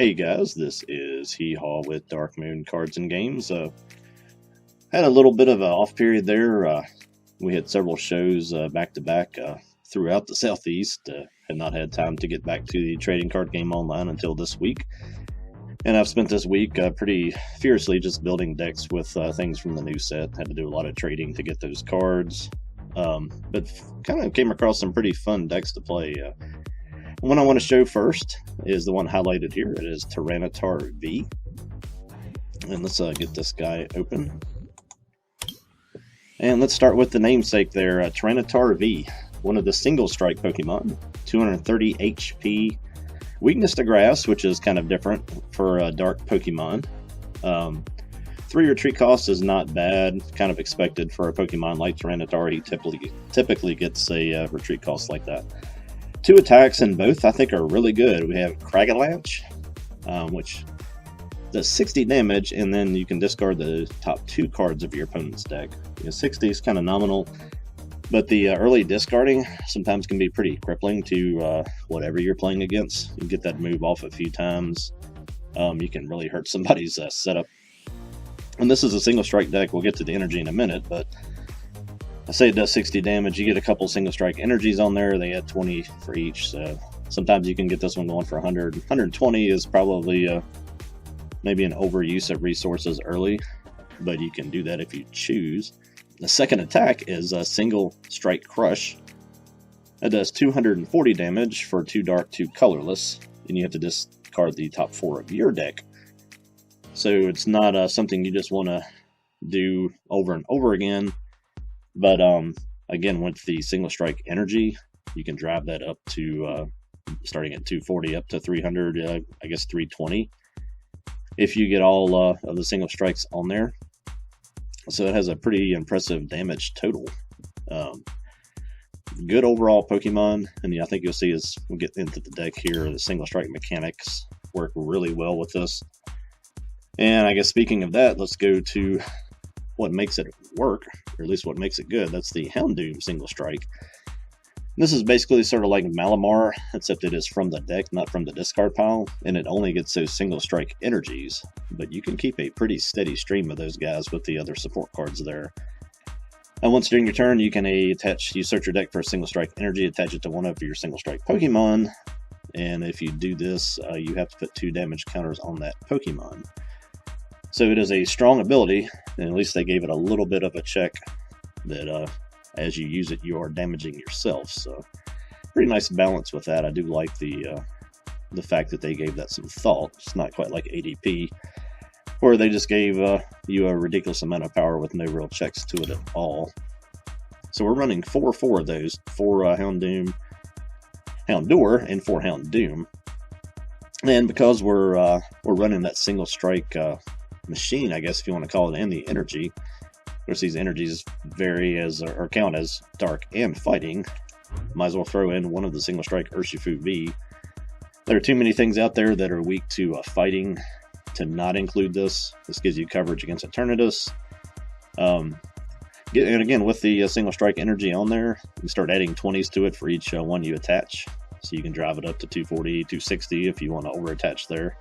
Hey guys, this is Hee-Haw with Dark Moon Cards and Games. Had a little bit of an off period there. We had several shows back to back throughout the Southeast. Had not had time to get back to the trading card game online until this week. And I've spent this week pretty fiercely just building decks with things from the new set. Had to do a lot of trading to get those cards. But kind of came across some pretty fun decks to play. The one I want to show first is the one highlighted here. It is Tyranitar V. And let's get this guy open. And let's start with the namesake there, Tyranitar V. One of the single strike Pokemon. 230 HP. Weakness to grass, which is kind of different for a dark Pokemon. 3 retreat cost is not bad. Kind of expected for a Pokemon like Tyranitar. He typically gets a retreat cost like that. 2 attacks, and both I think are really good. We have Cragalanche, which does 60 damage, and then you can discard the top 2 cards of your opponent's deck. 60 is kind of nominal, but the early discarding sometimes can be pretty crippling to whatever you're playing against. You get that move off a few times. You can really hurt somebody's setup. And this is a single strike deck. We'll get to the energy in a minute, but I say it does 60 damage. You get a couple single strike energies on there. They add 20 for each, so sometimes you can get this one going for 100. 120 is probably maybe an overuse of resources early, but you can do that if you choose. The second attack is a single strike crush. That does 240 damage for 2 dark, 2 colorless, and you have to discard the top 4 of your deck. So it's not something you just want to do over and over again. But again, with the single strike energy, you can drive that up to starting at 240 up to 300, I guess 320, if you get all of the single strikes on there. So it has a pretty impressive damage total. Good overall Pokemon, and I think you'll see as we get into the deck here, the single strike mechanics work really well with this. And I guess speaking of that, let's go to what makes it work, or at least what makes it good. That's the Houndoom single strike. This is basically sort of like Malamar, except it is from the deck, not from the discard pile, and it only gets those single strike energies, but you can keep a pretty steady stream of those guys with the other support cards there. And once during your turn, you can you search your deck for a single strike energy, attach it to one of your single strike Pokemon, and if you do this, you have to put 2 damage counters on that Pokemon. So it is a strong ability, and at least they gave it a little bit of a check that as you use it, you are damaging yourself. So pretty nice balance with that. I do like the fact that they gave that some thought. It's not quite like ADP, where they just gave you a ridiculous amount of power with no real checks to it at all. So we're running 4 of those, 4 Houndour, and 4 Houndoom. And because we're running that single strike machine, I guess if you want to call it, and the energy. Of course, these energies vary or count as dark and fighting. Might as well throw in one of the single strike Urshifu V. There are too many things out there that are weak to fighting to not include this. This gives you coverage against Eternatus. And again, with the single strike energy on there, you can start adding 20s to it for each one you attach. So you can drive it up to 240, 260 if you want to over attach there.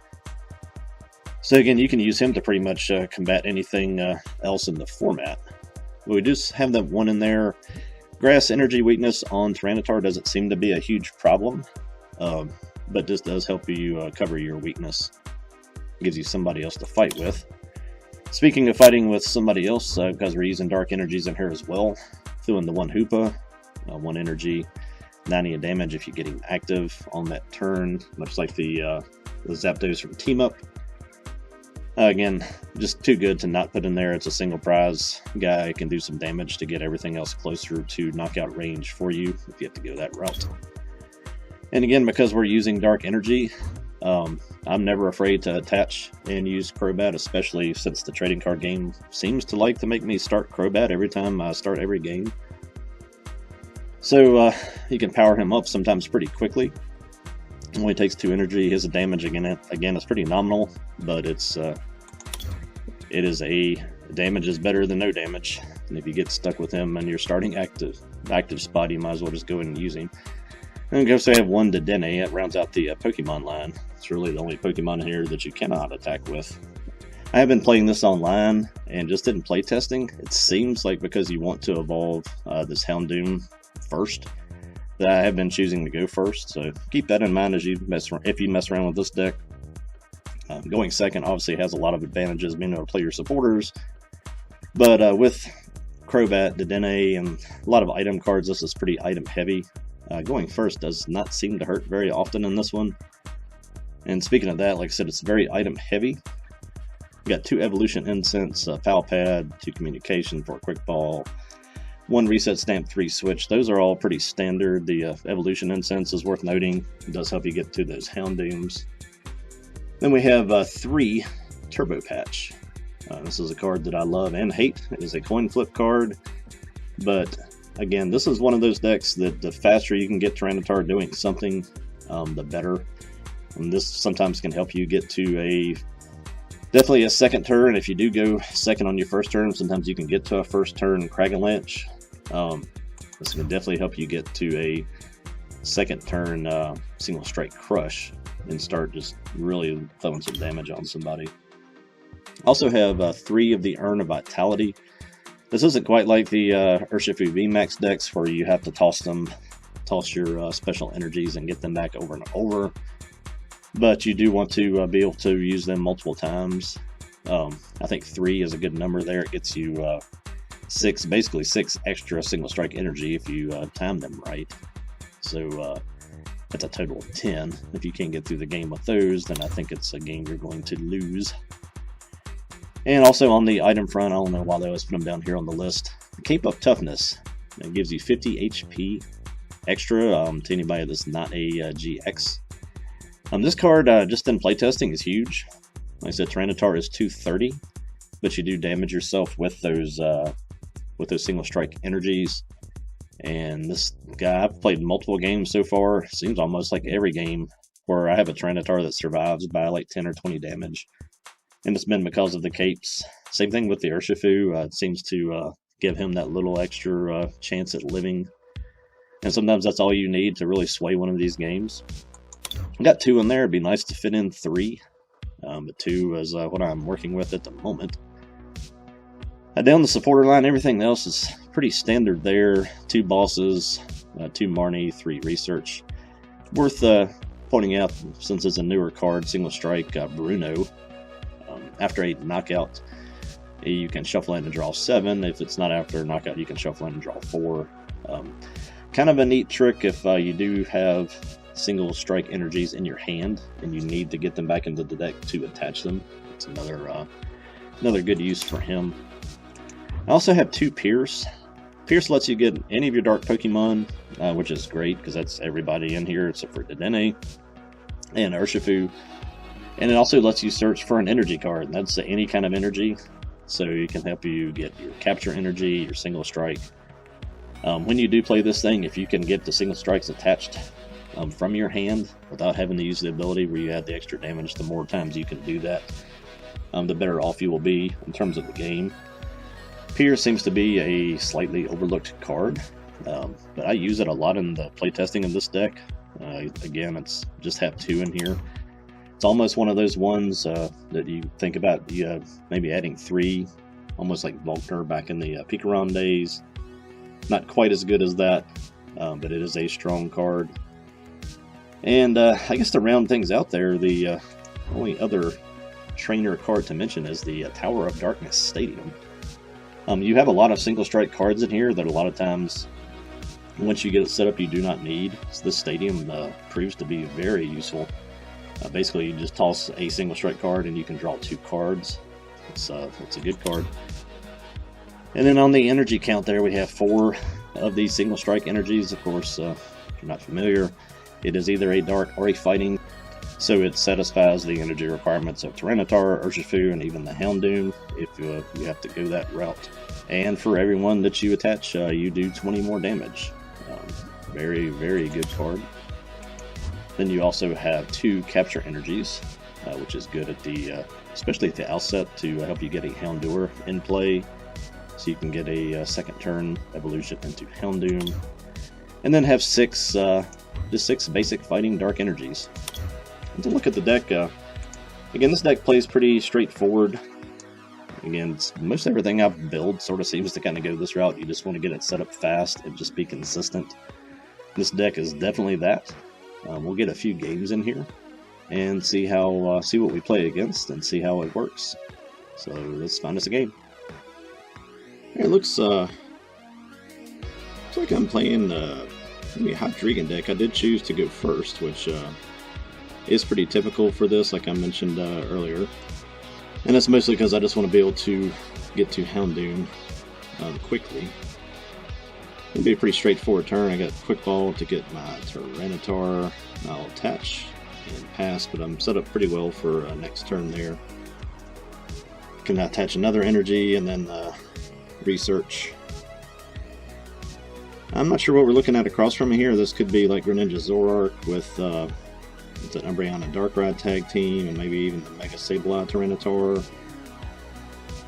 So again, you can use him to pretty much combat anything else in the format. But we do have that one in there. Grass energy weakness on Tyranitar doesn't seem to be a huge problem, but this does help you cover your weakness. It gives you somebody else to fight with. Speaking of fighting with somebody else, because we're using dark energies in here as well, threw in the one Hoopa, 1 energy, 90 of damage if you're getting active on that turn, much like the Zapdos from Team Up. Again, just too good to not put in there. It's a single prize guy. It can do some damage to get everything else closer to knockout range for you if you have to go that route. And again, because we're using dark energy, I'm never afraid to attach and use Crobat, especially since the trading card game seems to like to make me start Crobat every time I start every game. So you can power him up sometimes pretty quickly. It only takes 2 energy. His damage again is pretty nominal, but damage is better than no damage. And if you get stuck with him and you're starting active spot, you might as well just go in and use him. And we also have one Dedenne. It rounds out the Pokemon line. It's really the only Pokemon in here that you cannot attack with. I have been playing this online and just did play testing. It seems like because you want to evolve this Houndoom first, that I have been choosing to go first. So keep that in mind as you if you mess around with this deck. Going second obviously has a lot of advantages, being able to play your supporters. But with Crobat, Dedenne, and a lot of item cards, this is pretty item heavy. Going first does not seem to hurt very often in this one. And speaking of that, like I said, it's very item heavy. You got 2 Evolution Incense, Foul Pad, 2 Communication for a Quick Ball, 1 Reset Stamp, 3 Switch. Those are all pretty standard. The Evolution Incense is worth noting. It does help you get to those Houndooms. Then we have 3 Turbo Patch. This is a card that I love and hate. It is a coin flip card, but again, this is one of those decks that the faster you can get Tyranitar doing something, the better. And this sometimes can help you get to definitely a second turn. If you do go second on your first turn, sometimes you can get to a first turn Cragalanche. This can definitely help you get to a second turn single strike Crush and start just really throwing some damage on somebody. Also have 3 of the Urn of Vitality. This isn't quite like the Urshifu VMAX decks where you have to toss your special energies and get them back over and over. But you do want to be able to use them multiple times. I think 3 is a good number there. It gets you 6 extra single strike energy if you time them right. So that's a total of 10. If you can't get through the game with those, then I think it's a game you're going to lose. And also on the item front, I don't know why they always put them down here on the list. Cape of Toughness. It gives you 50 HP extra to anybody that's not a GX. This card, just in playtesting, is huge. Like I said, Tyranitar is 230, but you do damage yourself with those single strike energies. And this guy, I've played multiple games so far. Seems almost like every game where I have a Tyranitar that survives by like 10 or 20 damage. And it's been because of the capes. Same thing with the Urshifu. It seems to give him that little extra chance at living. And sometimes that's all you need to really sway one of these games. I got 2 in there. It'd be nice to fit in 3. But 2 is what I'm working with at the moment. Down the supporter line, everything else is pretty standard there. 2 bosses, 2 Marnie, 3 research. Worth pointing out, since it's a newer card, single strike Bruno. After a knockout, you can shuffle in and draw 7. If it's not after a knockout, you can shuffle in and draw 4. Kind of a neat trick if you do have single strike energies in your hand and you need to get them back into the deck to attach them. It's another good use for him. I also have 2 Pierce. Pierce lets you get any of your dark Pokemon, which is great because that's everybody in here except for Dedenne and Urshifu. And it also lets you search for an energy card, and that's any kind of energy. So it can help you get your capture energy, your single strike. When you do play this thing, if you can get the single strikes attached from your hand without having to use the ability where you add the extra damage, the more times you can do that, the better off you will be in terms of the game. Pierce seems to be a slightly overlooked card, but I use it a lot in the playtesting of this deck. Again, it's just have 2 in here. It's almost one of those ones that you think about maybe adding 3, almost like Volkner back in the Pikarom days. Not quite as good as that, but it is a strong card. And I guess to round things out there, the only other trainer card to mention is the Tower of Darkness Stadium. You have a lot of single strike cards in here that a lot of times, once you get it set up, you do not need. So this stadium proves to be very useful. Basically, you just toss a single strike card and you can draw 2 cards. It's a good card. And then on the energy count there, we have 4 of these single strike energies. Of course, if you're not familiar, it is either a dark or a fighting. So it satisfies the energy requirements of Tyranitar, Urshifu, and even the Houndoom if you have to go that route. And for everyone that you attach, you do 20 more damage. Very, very good card. Then you also have 2 capture energies, which is good at especially at the outset to help you get a Houndour in play. So you can get a second turn evolution into Houndoom. And then have 6 just 6 basic fighting dark energies. And to look at the deck, again, this deck plays pretty straightforward. Again, most everything I build sort of seems to kind of go this route. You just want to get it set up fast and just be consistent. This deck is definitely that. We'll get a few games in here and see what we play against and see how it works. So let's find us a game. It looks like I'm playing maybe a Hydreigon deck. I did choose to go first, which is pretty typical for this, like I mentioned earlier. And that's mostly because I just want to be able to get to Houndoom quickly. It'll be a pretty straightforward turn. I got Quick Ball to get my Tyranitar. I'll attach and pass, but I'm set up pretty well for next turn there. Can attach another energy and then research. I'm not sure what we're looking at across from here. This could be like Greninja Zoroark with it's an Umbreon Darkrai tag team, and maybe even the Mega Sableye Tyranitar.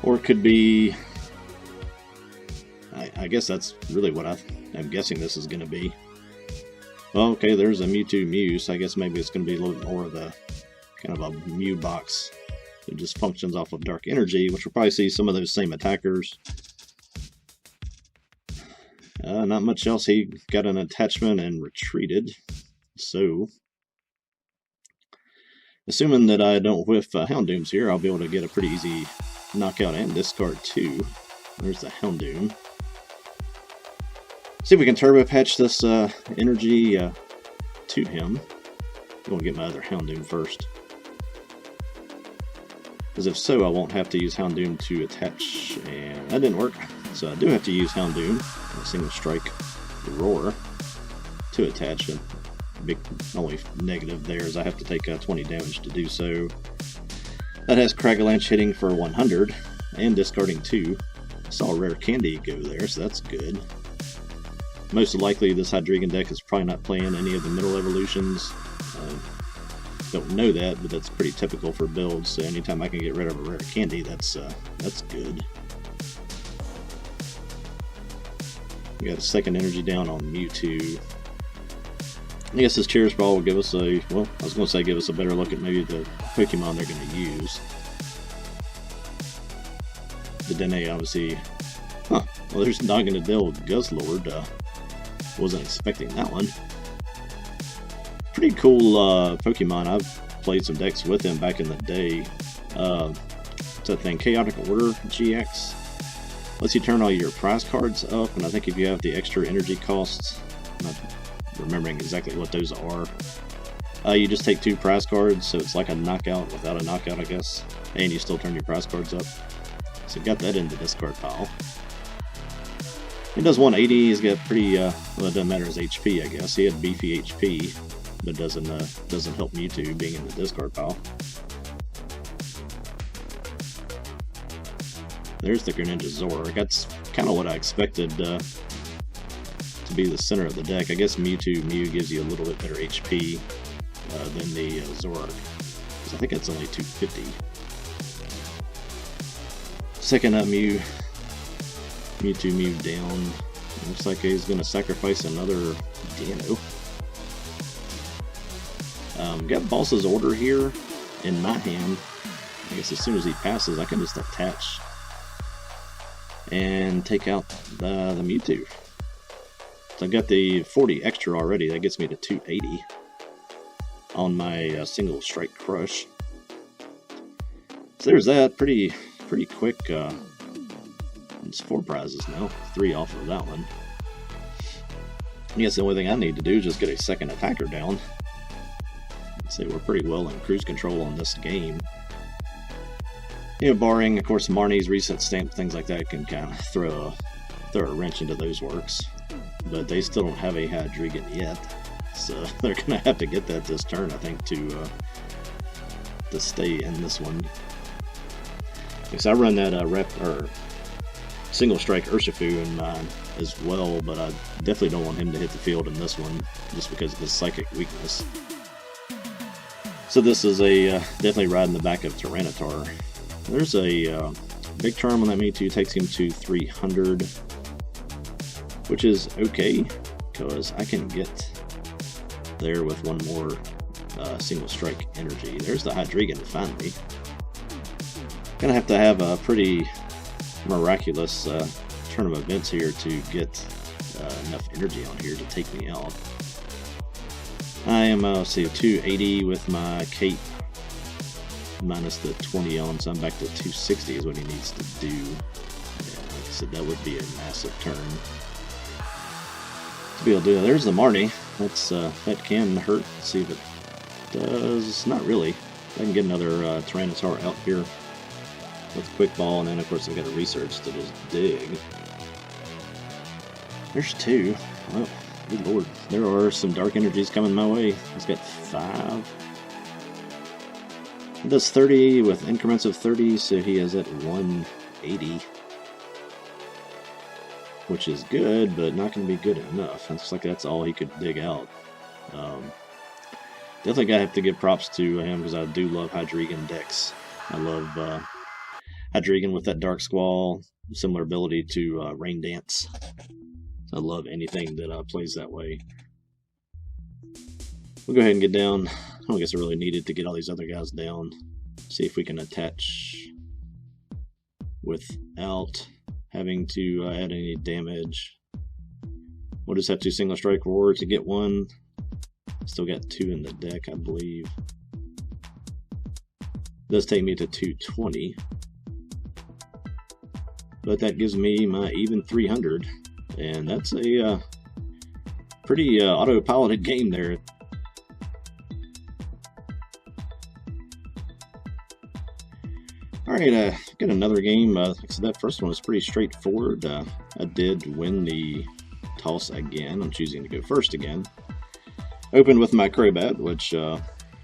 Or it could be, I guess that's really what I'm guessing this is going to be. Well, okay, there's a Mewtwo Mew, so I guess maybe it's going to be a little bit more of a kind of a Mew box. It just functions off of Dark Energy, which we'll probably see some of those same attackers. Not much else. He got an attachment and retreated. So, assuming that I don't whiff Houndooms here, I'll be able to get a pretty easy knockout and discard too. There's the Houndoom. See if we can Turbo Patch this energy to him. I'm going to get my other Houndoom first. Because if so, I won't have to use Houndoom to attach, and that didn't work. So I do have to use Houndoom, a single strike Roar, to attach it. Big only negative there is I have to take 20 damage to do so. That has Cragalanche hitting for 100 and discarding 2. I saw a rare candy go there, so that's good. Most likely this Hydreigon deck is probably not playing any of the middle evolutions. Don't know that, but that's pretty typical for builds, so anytime I can get rid of a rare candy, that's good. We got a second energy down on Mewtwo. I guess this Cherish Ball will give us a, well, I was going to say give us a better look at maybe the Pokemon they're going to use. The Dene obviously, well, there's Naganadel Guzzlord. Wasn't expecting that one. Pretty cool Pokemon. I've played some decks with him back in the day. What's that thing? Chaotic Order GX. Lets you turn all your prize cards up, and I think if you have the extra energy costs, I'm not remembering exactly what those are, you just take 2 prize cards, so it's like a knockout without a knockout, I guess, and you still turn your prize cards up. So got that in the discard pile. He does 180. He's got pretty, well, it doesn't matter his HP, I guess. He had beefy HP, but doesn't help Mewtwo being in the discard pile. There's the Greninja Zoroark. That's kind of what I expected to be the center of the deck. I guess Mew gives you a little bit better HP than the Zoroark. I think that's only 250. Second up, Mewtwo down. Looks like he's going to sacrifice another Dano. Got Boss's Order here in my hand. I guess as soon as he passes, I can just attach and take out the Mewtwo. So I got the 40 extra already. That gets me to 280 on my single strike crush. So there's that. Pretty quick. It's 4 prizes now. 3 off of that one. I guess the only thing I need to do is just get a second attacker down. Let's say we're pretty well in cruise control on this game. You know, barring, of course, Marnie's recent stamp, things like that can kind of throw a wrench into those works. But they still don't have a Hydreigon yet, so they're going to have to get that this turn, I think, to stay in this one. Because I run that single strike Urshifu in mine as well, but I definitely don't want him to hit the field in this one, just because of his psychic weakness. So this is definitely riding the back of Tyranitar. There's a big charm on that Mewtwo, takes him to 300, which is okay, because I can get there with one more single strike energy. There's the Hydreigon finally. Gonna have to have a pretty miraculous turn of events here to get enough energy on here to take me out. I am, let's see, 280 with my cape minus the 20 on, so I'm back to 260 is what he needs to do. Yeah, like I said, that would be a massive turn to be able to do that. There's the Marnie. That can hurt. Let's see if it does. Not really. I can get another Tyranitar out here with a quick ball, and then of course I've got a research to just dig. There's two. Oh, good lord. There are some dark energies coming my way. He's got 5. It does 30 with increments of 30, so he is at 180. Which is good, but not going to be good enough. It looks like that's all he could dig out. Definitely gotta have to give props to him because I do love Hydreigon decks. I love Hydreigon with that Dark Squall, similar ability to Rain Dance. I love anything that plays that way. We'll go ahead and get down. I don't guess I really needed to get all these other guys down. See if we can attach without having to add any damage. We'll just have to single strike roar to get one. Still got 2 in the deck, I believe. It does take me to 220. But that gives me my even 300. And that's a pretty auto-piloted game there. Alright, got another game. Like I said, that first one was pretty straightforward. I did win the toss again. I'm choosing to go first again. Opened with my Crobat, which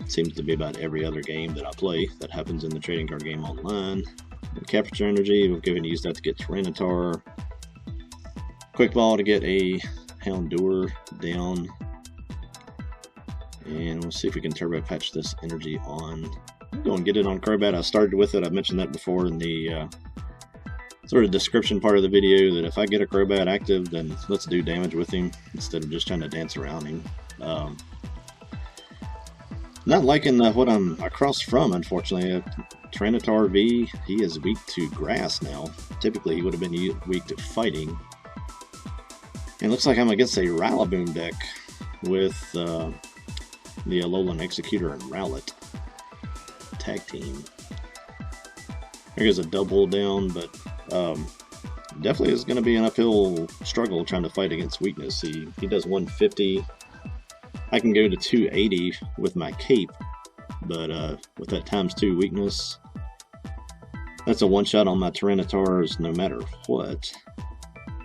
seems to be about every other game that I play that happens in the trading card game online. And Capture Energy, we'll go ahead and use that to get Tyranitar. Quick Ball to get a Houndour down. And we'll see if we can Turbo Patch this energy on. I'll go and get it on Crobat. I started with it. I mentioned that before in the sort of description part of the video, that if I get a Crobat active, then let's do damage with him instead of just trying to dance around him. Not liking what I'm across from, unfortunately. Tyranitar V, he is weak to grass now. Typically he would have been weak to fighting. And it looks like I'm against a Rillaboom deck with the Alolan Executor and Rowlet tag team. There goes a double down, but definitely is going to be an uphill struggle trying to fight against weakness. He does 150. I can go to 280 with my cape, but with that ×2 weakness, that's a one-shot on my Tyranitars no matter what.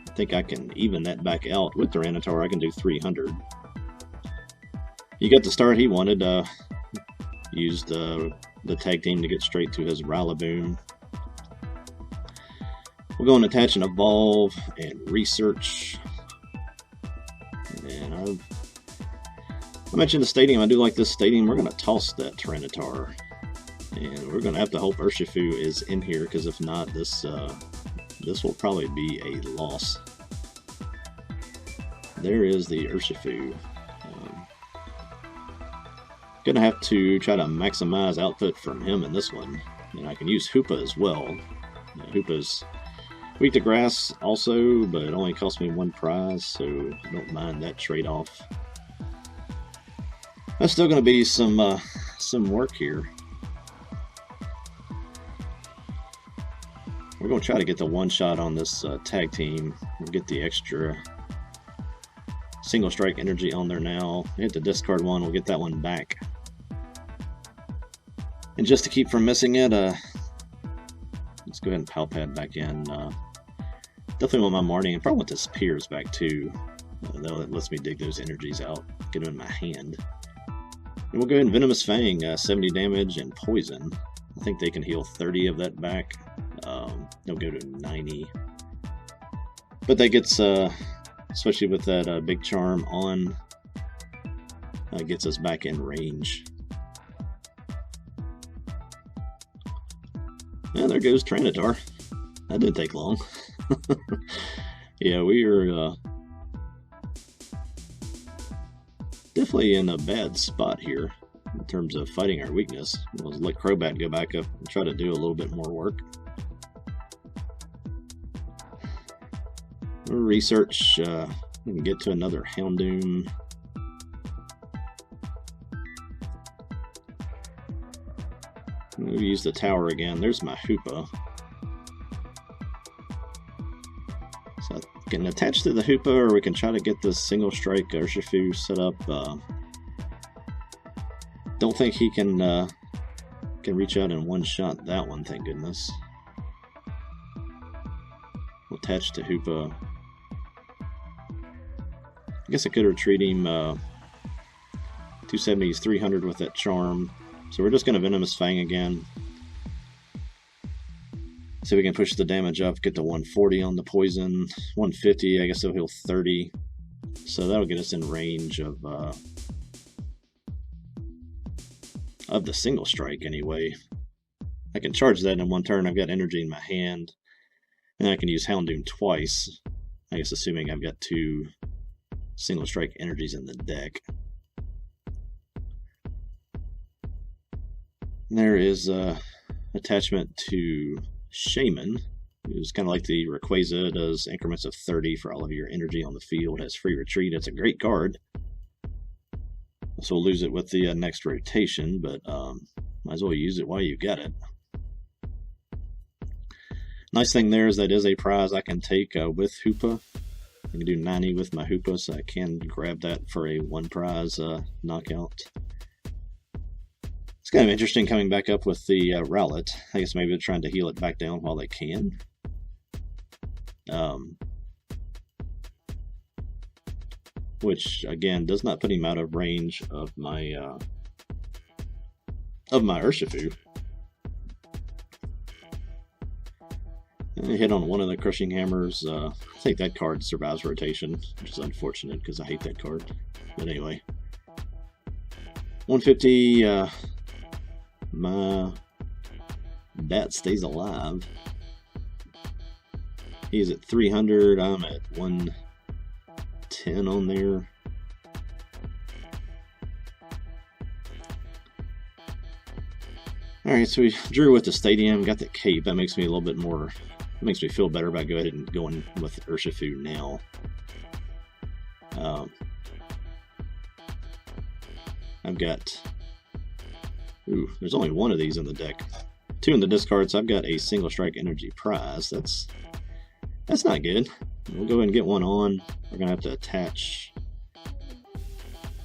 I think I can even that back out. With Tyranitar, I can do 300. He got the start he wanted. Used the tag team to get straight to his Rillaboom. We'll go and attach and evolve and research. And I mentioned the stadium. I do like this stadium. We're going to toss that Tyranitar. And we're going to have to hope Urshifu is in here, because if not, this will probably be a loss. There is the Urshifu. Gonna have to try to maximize output from him in this one. And I can use Hoopa as well. Hoopa's weak to grass also, but it only costs me 1 prize, so I don't mind that trade-off. That's still gonna be some work here. We're gonna try to get the one-shot on this tag team. We'll get the extra single strike energy on there now. Hit the discard one, we'll get that one back. And just to keep from missing it, let's go ahead and Palpad back in. Definitely want my Marnie, and probably want this Piers back too. That lets me dig those energies out, get them in my hand. And we'll go ahead and Venomous Fang, 70 damage and poison. I think they can heal 30 of that back. They'll go to 90. But that gets, especially with that big charm on, gets us back in range. And there goes Tyranitar. That didn't take long. Yeah, we are definitely definitely in a bad spot here in terms of fighting our weakness. We'll let Crobat go back up and try to do a little bit more work. We'll research, we can get to another Houndoom. We'll use the tower again. There's my Hoopa. So I can attach to the Hoopa, or we can try to get this single strike Urshifu set up. Don't think he can reach out and one-shot that one, thank goodness. We'll attach to Hoopa. I guess I could retreat him 270s, 300 with that charm. So we're just going to Venomous Fang again. See if we can push the damage up, get to 140 on the poison, 150, I guess it'll heal 30. So that'll get us in range of the single strike anyway. I can charge that in one turn. I've got energy in my hand. And I can use Houndoom twice. I guess assuming I've got 2 single strike energies in the deck. There is attachment to Shaman. It's kind of like the Rayquaza. It does increments of 30 for all of your energy on the field. It has free retreat. It's a great card. So we'll lose it with the next rotation, but might as well use it while you got it. Nice thing there is that is a prize I can take with Hoopa. I can do 90 with my Hoopa, so I can grab that for a 1 prize knockout. It's kind of interesting coming back up with the Rowlet. I guess maybe they're trying to heal it back down while they can. Which, again, does not put him out of range of my Urshifu. And I hit on one of the Crushing Hammers. I think that card survives rotation, which is unfortunate because I hate that card. But anyway. 150, my bat stays alive. He's at 300, I'm at 110 on there. Alright, so we drew with the Stadium, got the Cape. That makes me a little bit more, makes me feel better about going ahead and going with Urshifu now. I've got, there's only 1 of these in the deck. 2 in the discard, so I've got a single strike energy prize. That's not good. We'll go ahead and get 1 on. We're gonna have to attach.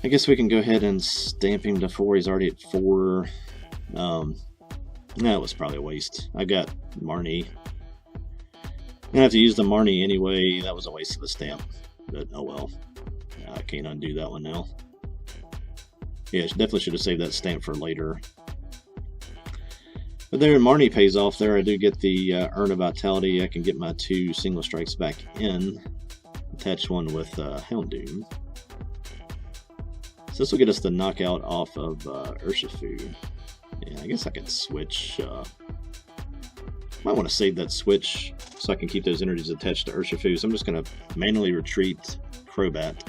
I guess we can go ahead and stamp him to 4. He's already at 4. That was probably a waste. I got Marnie. I'm gonna have to use the Marnie anyway. That was a waste of a stamp, but oh well. I can't undo that one now. Yeah, definitely should have saved that stamp for later. But there, Marnie pays off there. I do get the Urn of Vitality. I can get my 2 single strikes back in. Attach one with Houndoom. So this will get us the knockout off of Urshifu. Yeah, I guess I could switch. Might want to save that switch so I can keep those energies attached to Urshifu. So I'm just going to manually retreat Crobat.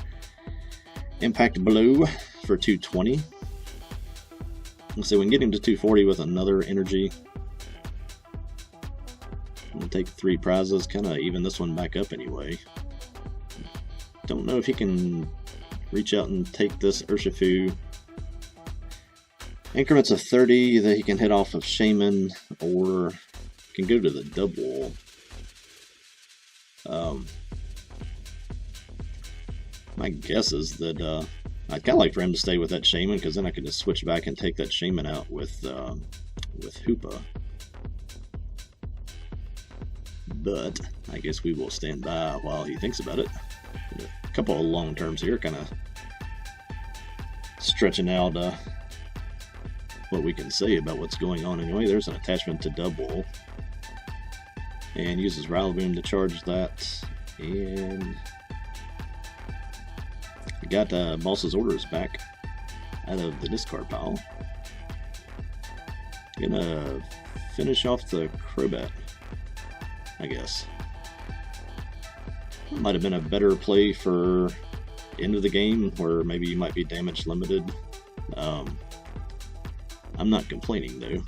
Impact Blow for 220. Let's see, we can get him to 240 with another energy. We'll take 3 prizes, kind of even this one back up anyway. Don't know if he can reach out and take this Urshifu. Increments of 30 that he can hit off of Shaman, or can go to the double. My guess is that I'd kind of like for him to stay with that Shaman, because then I could just switch back and take that Shaman out with Hoopa. But I guess we will stand by while he thinks about it. A couple of long terms here, kind of stretching out what we can say about what's going on. Anyway, there's an attachment to double, and uses Rillaboom to charge that, and we got Boss's Orders back out of the discard pile. Gonna finish off the Crobat, I guess. Might have been a better play for end of the game where maybe you might be damage limited. I'm not complaining though.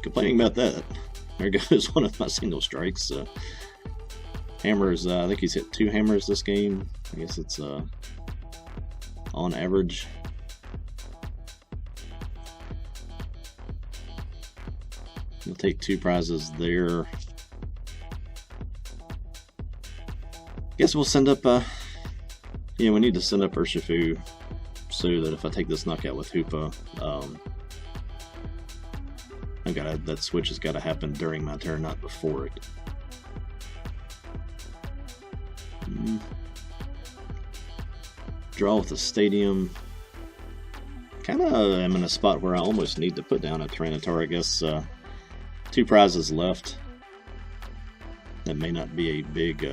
Complaining about that. There goes one of my single strikes. Hammers, I think he's hit 2 hammers this game. I guess it's on average. He'll take 2 prizes there. Guess we'll send up, yeah, we need to send up Urshifu so that if I take this knockout with Hoopa, that switch has got to happen during my turn, not before it. Draw with the Stadium. Kind of am in a spot where I almost need to put down a Tyranitar. I guess 2 prizes left. That may not be a big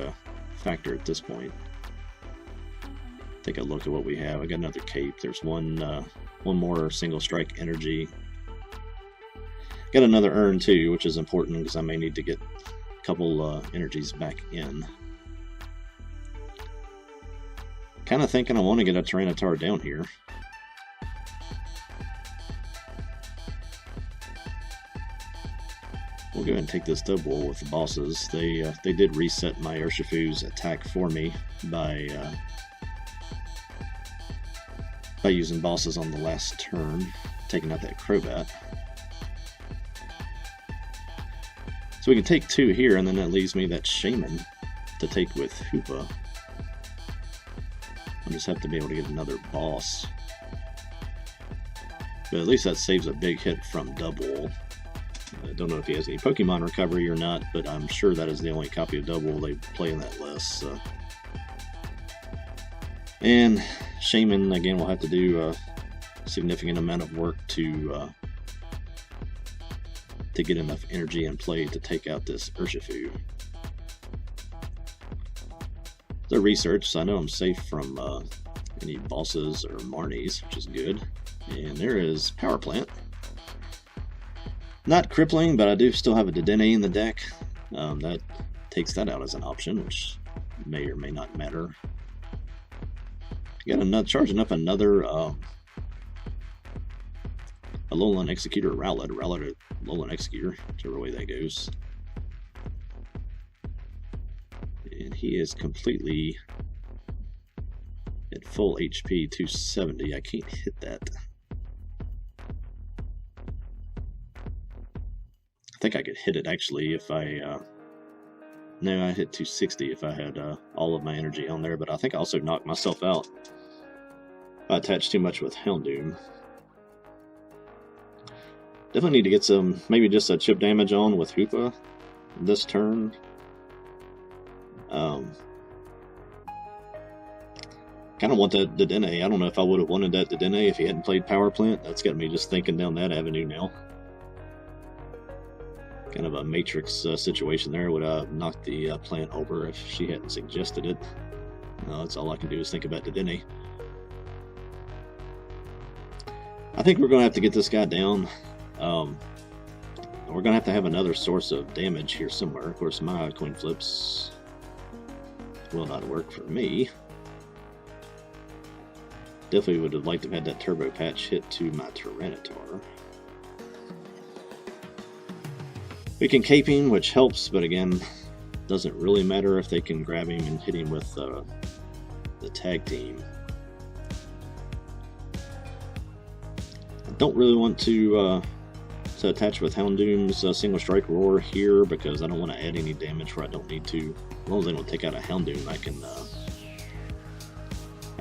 factor at this point. Take a look at what we have. I got another cape. There's one more single strike energy. Got another urn too, which is important because I may need to get a couple energies back in. Kind of thinking I want to get a Tyranitar down here. We'll go ahead and take this double with the bosses. They did reset my Urshifu's attack for me by using bosses on the last turn, taking out that Crobat. So we can take 2 here, and then that leaves me that Shaman to take with Hoopa. I'll just have to be able to get another boss. But at least that saves a big hit from double. I don't know if he has any Pokemon recovery or not, but I'm sure that is the only copy of double they play in that list. So. And Shaman, again, will have to do a significant amount of work to get enough energy in play to take out this Urshifu. The research, so I know I'm safe from any bosses or Marnies, which is good. And there is Power Plant. Not crippling, but I do still have a Dedenne in the deck. That takes that out as an option, which may or may not matter. Got charging up another Alolan Executor Rowlet or Alolan Executor, whichever way that goes. And he is completely at full HP, 270. I can't hit that. I think I could hit it actually if I no, I hit 260 if I had all of my energy on there, but I think I also knocked myself out if I attached too much with Houndoom. Definitely need to get some, maybe just a chip damage on with Hoopa this turn. Kind of want that Dedenne. I don't know if I would have wanted that Dedenne if he hadn't played Power Plant. That's got me just thinking down that avenue now. Kind of a Matrix situation there. Would I knock the plant over if she hadn't suggested it? No, that's all I can do is think about Dedenne. I think we're going to have to get this guy down. We're going to have another source of damage here somewhere. Of course, my coin flips will not work for me. Definitely would have liked to have had that Turbo Patch hit to my Tyranitar. We can cape him, which helps, but again, doesn't really matter if they can grab him and hit him with the tag team. I don't really want to attach with Houndoom's single strike roar here because I don't want to add any damage where I don't need to. As long as they don't take out a Houndoom, I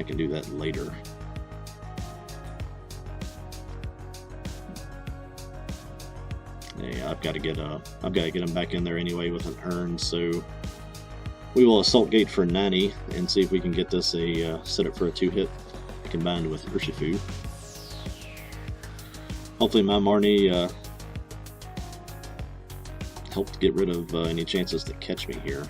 can do that later. Yeah, I've got to get him back in there anyway with an urn, so we will Assault Gate for 90 and see if we can get this set up for a 2-hit combined with Urshifu. Hopefully my Marnie helped get rid of any chances to catch me here.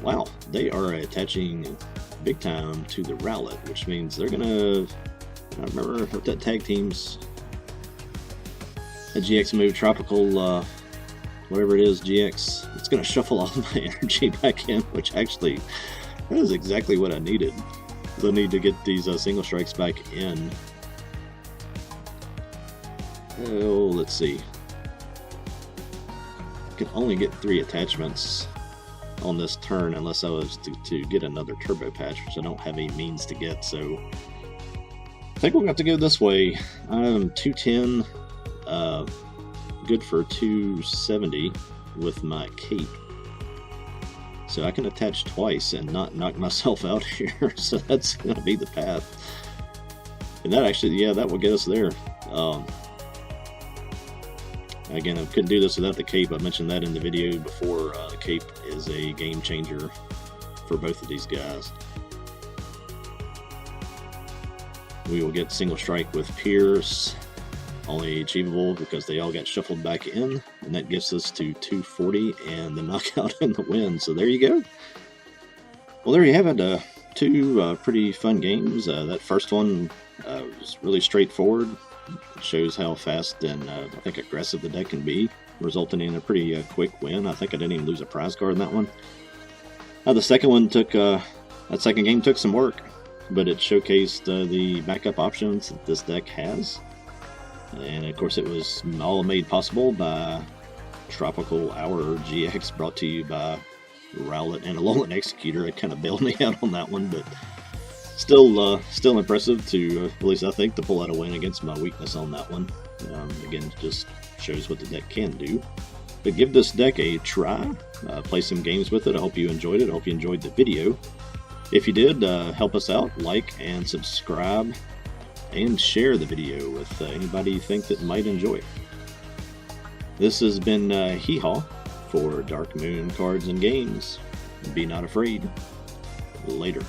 Wow, they are attaching big time to the Rowlet, which means they're gonna, I remember if that tag team's a GX move, Tropical, whatever it is, GX, it's going to shuffle all my energy back in, which actually That is exactly what I needed. I need to get these single strikes back in. Oh, let's see. I can only get 3 attachments on this turn unless I was to get another turbo patch, which I don't have any means to get, so I think we'll have to go this way. I'm 210, good for 270 with my cape. So I can attach twice and not knock myself out here, so that's going to be the path. And that actually, yeah, that will get us there. Again, I couldn't do this without the cape. I mentioned that in the video before. The cape is a game changer for both of these guys. We will get single strike with Pierce, only achievable because they all got shuffled back in, and that gets us to 240 and the knockout and the win. So there you go. Well, there you have it. 2 pretty fun games. That first one was really straightforward. It shows how fast and I think aggressive the deck can be, resulting in a pretty quick win. I think I didn't even lose a prize card in that one. The second one took, that second game took some work, but it showcased the backup options that this deck has. And of course it was all made possible by Tropical Hour GX, brought to you by Rowlet and Alolan Executor. It kind of bailed me out on that one, but still impressive to, at least I think, to pull out a win against my weakness on that one. Again, it just shows what the deck can do. But give this deck a try. Play some games with it. I hope you enjoyed it. I hope you enjoyed the video. If you did, help us out. Like and subscribe. And share the video with anybody you think that might enjoy it. This has been Hee-Haw for Dark Moon Cards and Games. Be not afraid. Later.